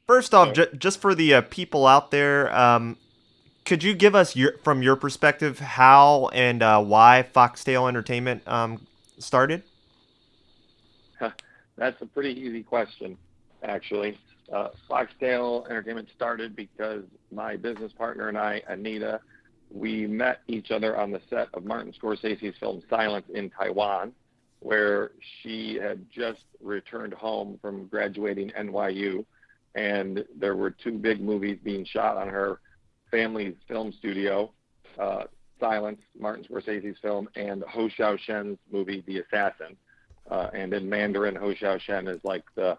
First off, So just for the people out there, could you give us from your perspective how and why Foxtail Entertainment started? that's a pretty easy question, actually. Foxtail Entertainment started because my business partner and I, Anita, we met each other on the set of Martin Scorsese's film Silence in Taiwan, where she had just returned home from graduating NYU, and there were two big movies being shot on her family's film studio, uh, Silence, Martin Scorsese's film, and Ho Xiaoshen's movie The Assassin. And in Mandarin, Ho Xiaoshen is like the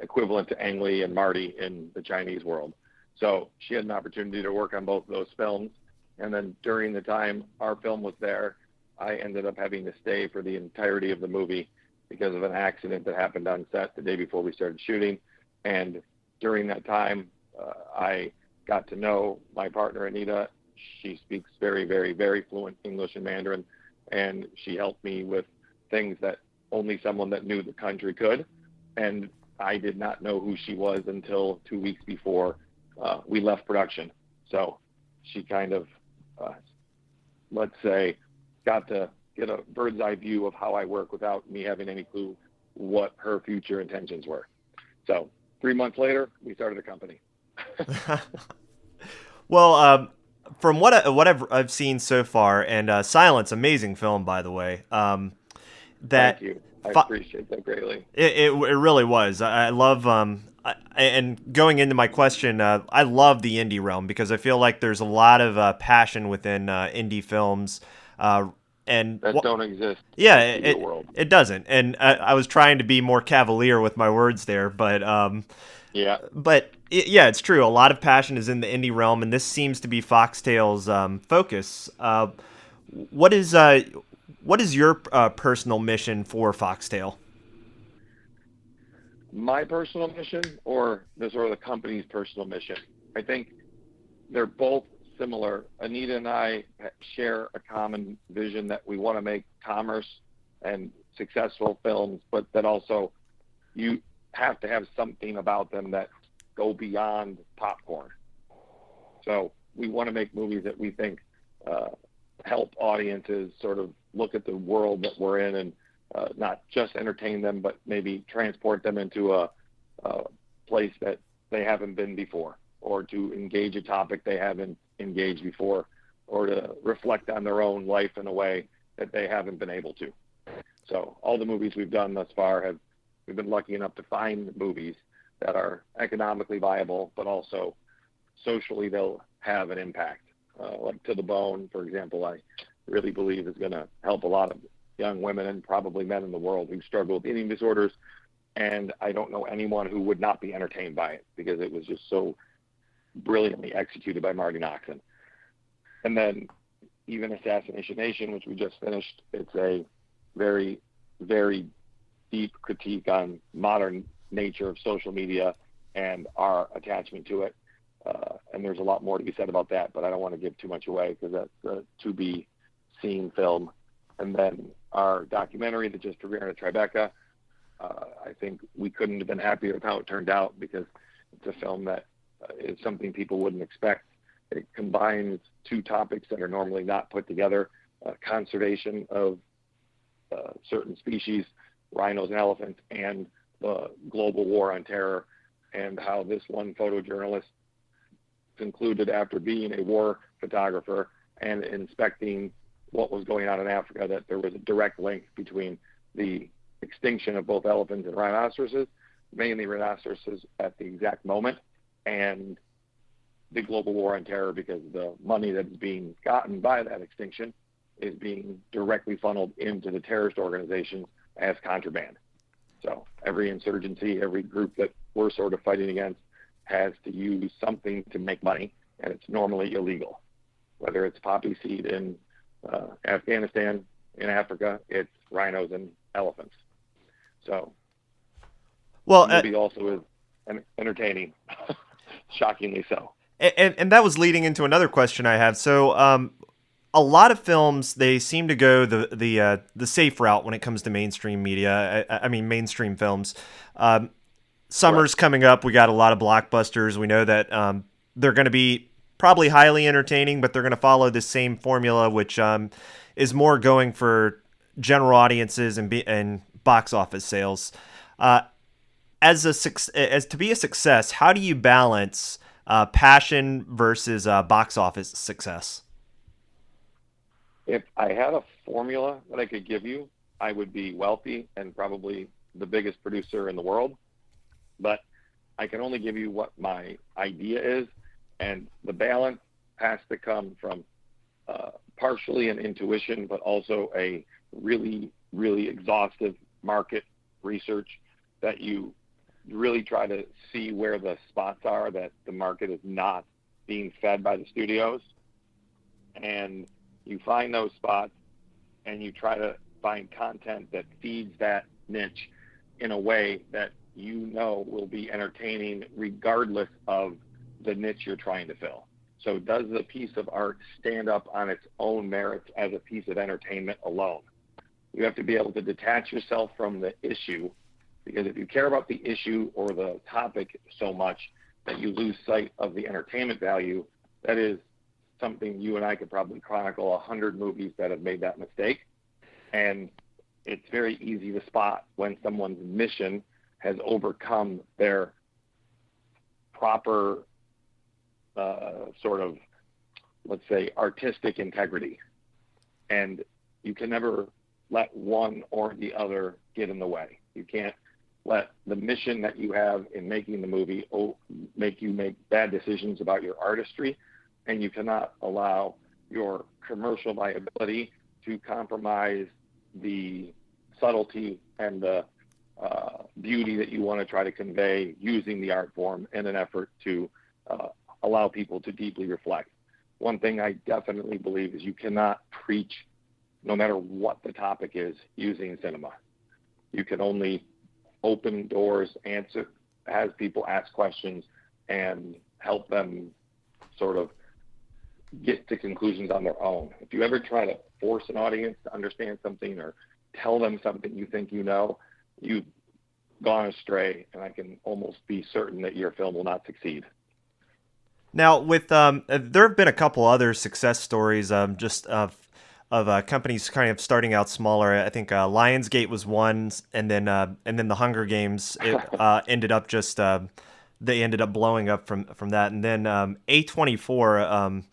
equivalent to Ang Lee and Marty in the Chinese world. So she had an opportunity to work on both of those films. And then during the time our film was there, I ended up having to stay for the entirety of the movie because of an accident that happened on set the day before we started shooting. And during that time, I got to know my partner, Anita. She speaks very, very, very fluent English and Mandarin, and she helped me with things that only someone that knew the country could. And I did not know who she was until 2 weeks before we left production. So she kind of, uh, let's say, got to get a bird's eye view of how I work without me having any clue what her future intentions were. So 3 months later, we started a company. Well, from what I've seen so far, and Silence, amazing film by the way. Thank That you. I fo- appreciate that greatly. it really was. I love and going into my question, I love the indie realm because I feel like there's a lot of passion within indie films, uh, and That don't exist in yeah, the studio world. it doesn't. And I was trying to be more cavalier with my words there, Yeah. yeah, it's true. A lot of passion is in the indie realm, and this seems to be Foxtail's focus. What is uh, what is your personal mission for Foxtail? My personal mission or the sort of the company's personal mission. I think they're both similar. Anita and I share a common vision that we want to make commerce and successful films, but that also you have to have something about them that go beyond popcorn. So we want to make movies that we think uh, help audiences sort of look at the world that we're in and not just entertain them, but maybe transport them into a place that they haven't been before, or to engage a topic they haven't engaged before, or to reflect on their own life in a way that they haven't been able to. So all the movies we've done thus far have we've been lucky enough to find movies that are economically viable, but also socially they'll have an impact. Like To the Bone, for example, I really believe is going to help a lot of young women and probably men in the world who struggle with eating disorders. And I don't know anyone who would not be entertained by it because it was just so brilliantly executed by Marty Noxon. And then even Assassination Nation, which we just finished, it's a very, very deep critique on modern nature of social media and our attachment to it. And there's a lot more to be said about that, but I don't want to give too much away because that's a to be seen film. And then our documentary that just premiered at Tribeca, I think we couldn't have been happier with how it turned out because it's a film that is something people wouldn't expect. It combines two topics that are normally not put together, conservation of certain species, rhinos and elephants, and the global war on terror, and how this one photojournalist concluded after being a war photographer and inspecting what was going on in Africa that there was a direct link between the extinction of both elephants and rhinoceroses, mainly rhinoceroses at the exact moment, and the global war on terror because the money that is being gotten by that extinction is being directly funneled into the terrorist organizations as contraband. So every insurgency, every group that we're sort of fighting against has to use something to make money, and it's normally illegal. Whether it's poppy seed in Afghanistan, in Africa, it's rhinos and elephants. So Well, the movie also is entertaining, shockingly so. and that was leading into another question I have. So, a lot of films they seem to go the safe route when it comes to mainstream media. I mean, mainstream films. Um, summer's coming up. We got a lot of blockbusters. We know that they're going to be probably highly entertaining, but they're going to follow the same formula, which is more going for general audiences and box office sales. As to be a success, how do you balance passion versus box office success? If I had a formula that I could give you, I would be wealthy and probably the biggest producer in the world. But I can only give you what my idea is, and the balance has to come from partially an intuition, but also a really, really exhaustive market research that you really try to see where the spots are that the market is not being fed by the studios. And you find those spots and you try to find content that feeds that niche in a way that you know will be entertaining regardless of the niche you're trying to fill. So does the piece of art stand up on its own merits as a piece of entertainment alone? You have to be able to detach yourself from the issue, because if you care about the issue or the topic so much that you lose sight of the entertainment value, that is something you and I could probably chronicle 100 movies that have made that mistake. And it's very easy to spot when someone's mission has overcome their proper sort of, let's say, artistic integrity. And you can never let one or the other get in the way. You can't let the mission that you have in making the movie make you make bad decisions about your artistry, and you cannot allow your commercial viability to compromise the subtlety and the beauty that you want to try to convey using the art form in an effort to allow people to deeply reflect. One thing I definitely believe is you cannot preach, no matter what the topic is, using cinema. You can only open doors, have people ask questions, and help them sort of get to conclusions on their own. If you ever try to force an audience to understand something or tell them something you think you know, you've gone astray, and I can almost be certain that your film will not succeed. Now, with there have been a couple other success stories, just of companies kind of starting out smaller. I think Lionsgate was one, and then the Hunger Games ended up just they ended up blowing up from that, and then A24,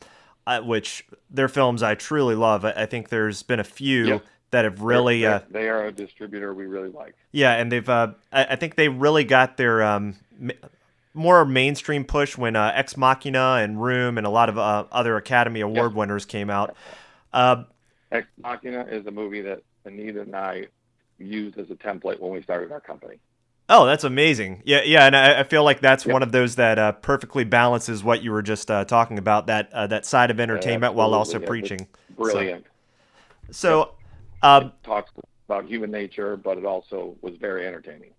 which their films I truly love. I think there's been a few that have really they are a distributor we really like. Yeah, and they've I think they really got their more mainstream push when Ex Machina and Room and a lot of other Academy Award winners came out. Ex Machina is a movie that Anita and I used as a template when we started our company. Oh, that's amazing. Yeah, and I feel like that's one of those that perfectly balances what you were just talking about, that side of entertainment while also preaching. Brilliant. So it talks about human nature, but it also was very entertaining.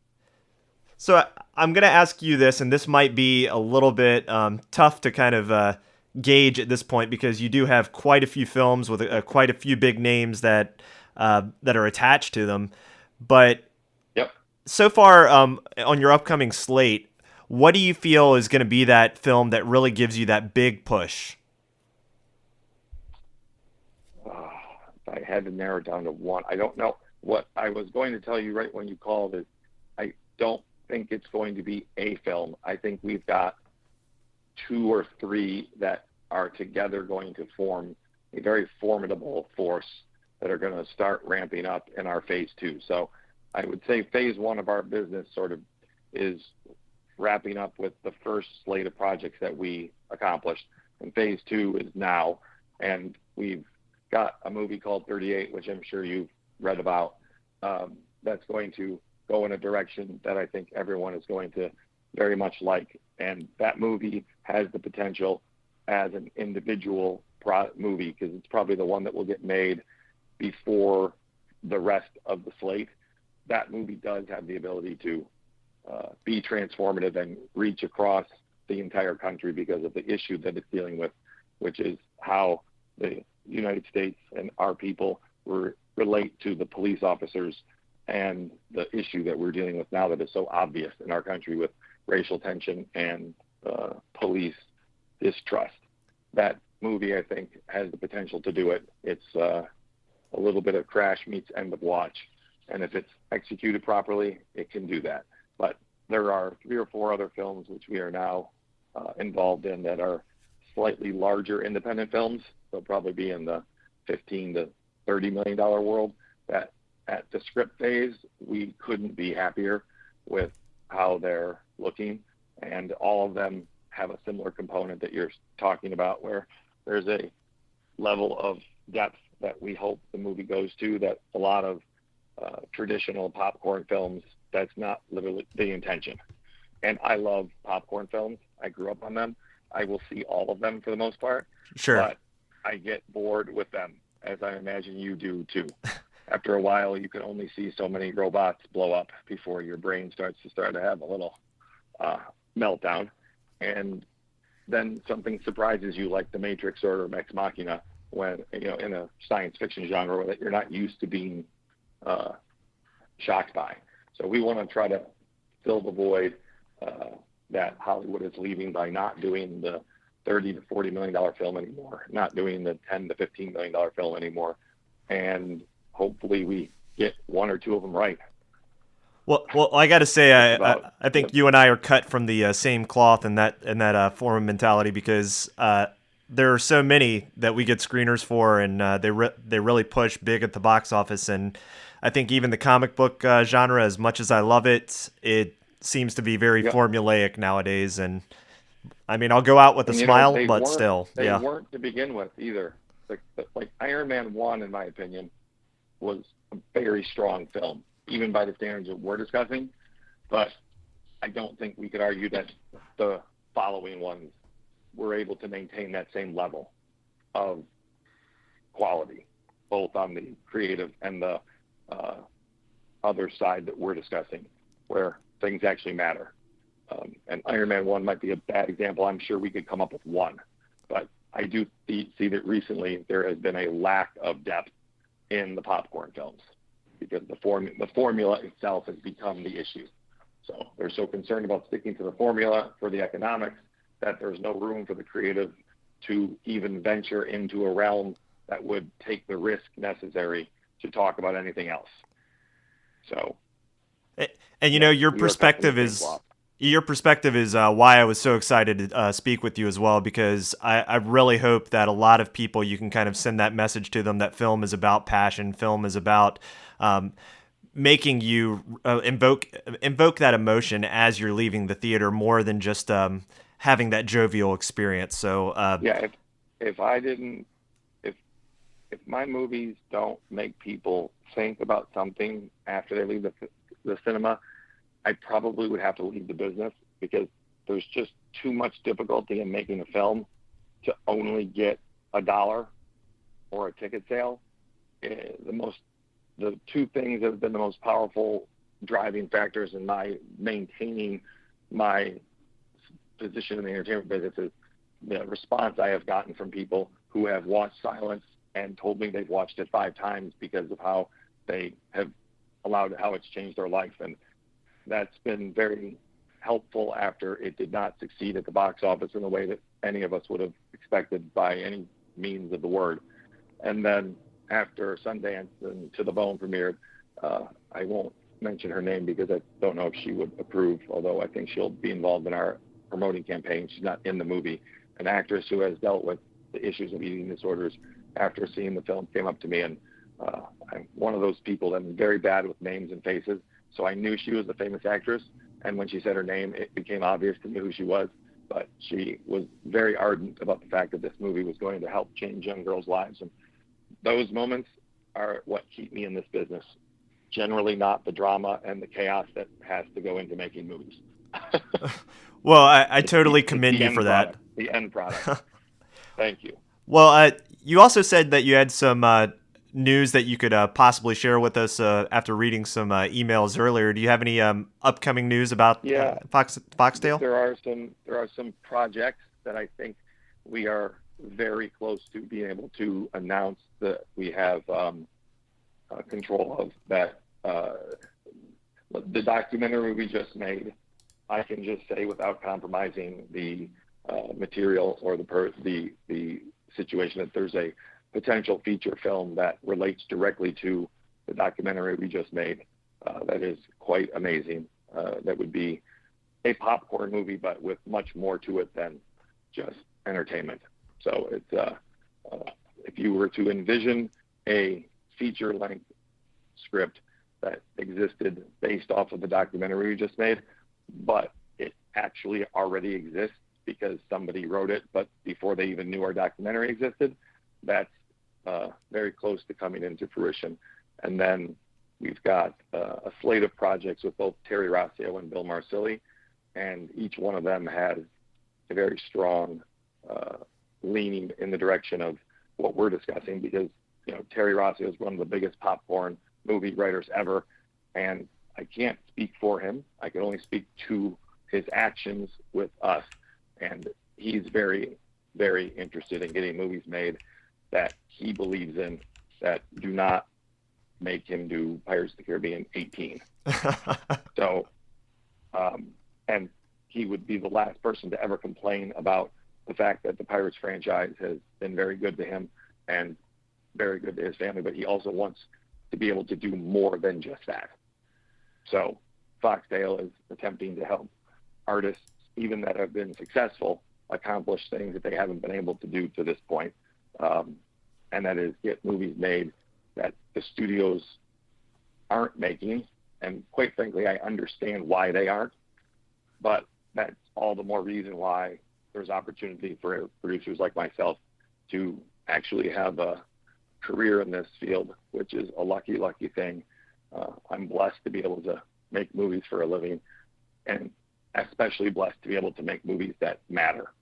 So I'm going to ask you this, and this might be a little bit tough to kind of gauge at this point, because you do have quite a few films with quite a few big names that are attached to them. But so far on your upcoming slate, what do you feel is going to be that film that really gives you that big push? If I had to narrow it down to one, I don't know. What I was going to tell you right when you called is I don't think it's going to be a film. I think we've got 2 or 3 that are together going to form a very formidable force that are going to start ramping up in our phase 2. So I would say phase 1 of our business sort of is wrapping up with the first slate of projects that we accomplished, and phase 2 is now, and we've got a movie called 38, which I'm sure you've read about, that's going to go in a direction that I think everyone is going to very much like. And that movie has the potential as an individual movie, because it's probably the one that will get made before the rest of the slate. That movie does have the ability to be transformative and reach across the entire country because of the issue that it's dealing with, which is how the United States and our people relate to the police officers and the issue that we're dealing with now that is so obvious in our country with racial tension and police distrust. That movie, I think, has the potential to do it. It's a little bit of Crash meets End of Watch, and if it's executed properly, it can do that. But there are 3 or 4 other films which we are now involved in that are slightly larger independent films. They'll probably be in the $15 to $30 million world. That at the script phase, we couldn't be happier with how they're looking, and all of them have a similar component that you're talking about, where there's a level of depth that we hope the movie goes to that a lot of traditional popcorn films, that's not literally the intention. And I love popcorn films. I grew up on them. I will see all of them for the most part. Sure. But I get bored with them, as I imagine you do too. After a while, you can only see so many robots blow up before your brain starts to have a little meltdown. And then something surprises you, like The Matrix or Ex Machina, when, in a science fiction genre that you're not used to being shocked by. So we want to try to fill the void that Hollywood is leaving by not doing the $30 to $40 million film anymore, not doing the $10 to $15 million film anymore, and hopefully we get 1 or 2 of them right. Well, I got to say, I think you and I are cut from the same cloth in that form of mentality, because there are so many that we get screeners for, and they really push big at the box office. And I think even the comic book genre, as much as I love it, it seems to be very formulaic nowadays. And I mean, I'll go out with a smile, but still, they weren't to begin with either. Like Iron Man 1, in my opinion, was a very strong film, even by the standards that we're discussing. But I don't think we could argue that the following ones were able to maintain that same level of quality, both on the creative and the other side that we're discussing, where things actually matter. And Iron Man 1 might be a bad example. I'm sure we could come up with one. But I do see that recently there has been a lack of depth in the popcorn films, because the formula itself has become the issue. So they're so concerned about sticking to the formula for the economics that there's no room for the creative to even venture into a realm that would take the risk necessary to talk about anything else. So, and your perspective is why I was so excited to speak with you as well, because I really hope that a lot of people, you can kind of send that message to them that film is about passion. Film is about making you invoke that emotion as you're leaving the theater, more than just having that jovial experience. So if my movies don't make people think about something after they leave the cinema, I probably would have to leave the business, because there's just too much difficulty in making a film to only get $1 or a ticket sale. The 2 things that have been the most powerful driving factors in my maintaining my position in the entertainment business is the response I have gotten from people who have watched Silence and told me they've watched it 5 times because of how they have how it's changed their life. And that's been very helpful after it did not succeed at the box office in the way that any of us would have expected by any means of the word. And then after Sundance and To the Bone premiered, I won't mention her name because I don't know if she would approve, although I think she'll be involved in our promoting campaign. She's not in the movie. An actress who has dealt with the issues of eating disorders, after seeing the film, came up to me, and I'm one of those people that I'm very bad with names and faces. So I knew she was a famous actress, and when she said her name, it became obvious to me who she was. But she was very ardent about the fact that this movie was going to help change young girls' lives. And those moments are what keep me in this business, generally not the drama and the chaos that has to go into making movies. Well, I totally commend you for that. The end product. Thank you. Well, you also said that you had some news that you could possibly share with us after reading some emails earlier. Do you have any upcoming news about Foxtail? There are some projects that I think we are very close to being able to announce that we have control of, that uh, the documentary we just made, I can just say without compromising the material or the situation, that there's a potential feature film that relates directly to the documentary we just made. That is quite amazing. That would be a popcorn movie, but with much more to it than just entertainment. So it's if you were to envision a feature-length script that existed based off of the documentary we just made, but it actually already exists because somebody wrote it, but before they even knew our documentary existed, that's very close to coming into fruition. And then we've got a slate of projects with both Terry Rossio and Bill Marsili, and each one of them has a very strong leaning in the direction of what we're discussing, because Terry Rossio is one of the biggest popcorn movie writers ever, and I can't speak for him. I can only speak to his actions with us, and he's very, very interested in getting movies made that he believes in, that do not make him do Pirates of the Caribbean 18. So, and he would be the last person to ever complain about the fact that the Pirates franchise has been very good to him and very good to his family, but he also wants to be able to do more than just that. So Foxtail is attempting to help artists, even that have been successful, accomplish things that they haven't been able to do to this point. And that is get movies made that the studios aren't making. And quite frankly, I understand why they aren't, but that's all the more reason why there's opportunity for producers like myself to actually have a career in this field, which is a lucky, lucky thing. I'm blessed to be able to make movies for a living, and especially blessed to be able to make movies that matter.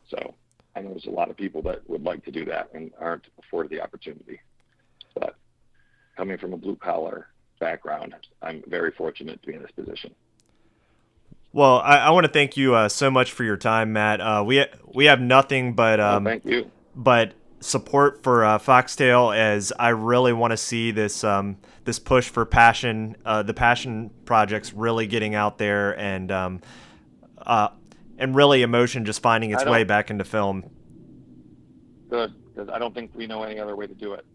So I know there's a lot of people that would like to do that and aren't afforded the opportunity. But coming from a blue-collar background, I'm very fortunate to be in this position. Well, I want to thank you so much for your time, Matt. We have nothing but thank you. But support for Foxtail, as I really want to see this this push for passion, the passion projects really getting out there, and really emotion just finding its way back into film. Good, because I don't think we know any other way to do it.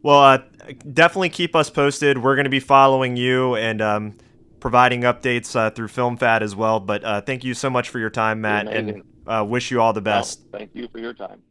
Well, definitely keep us posted. We're going to be following you and providing updates through FilmFat as well. But thank you so much for your time, Matt, and wish you all the best. Thank you for your time.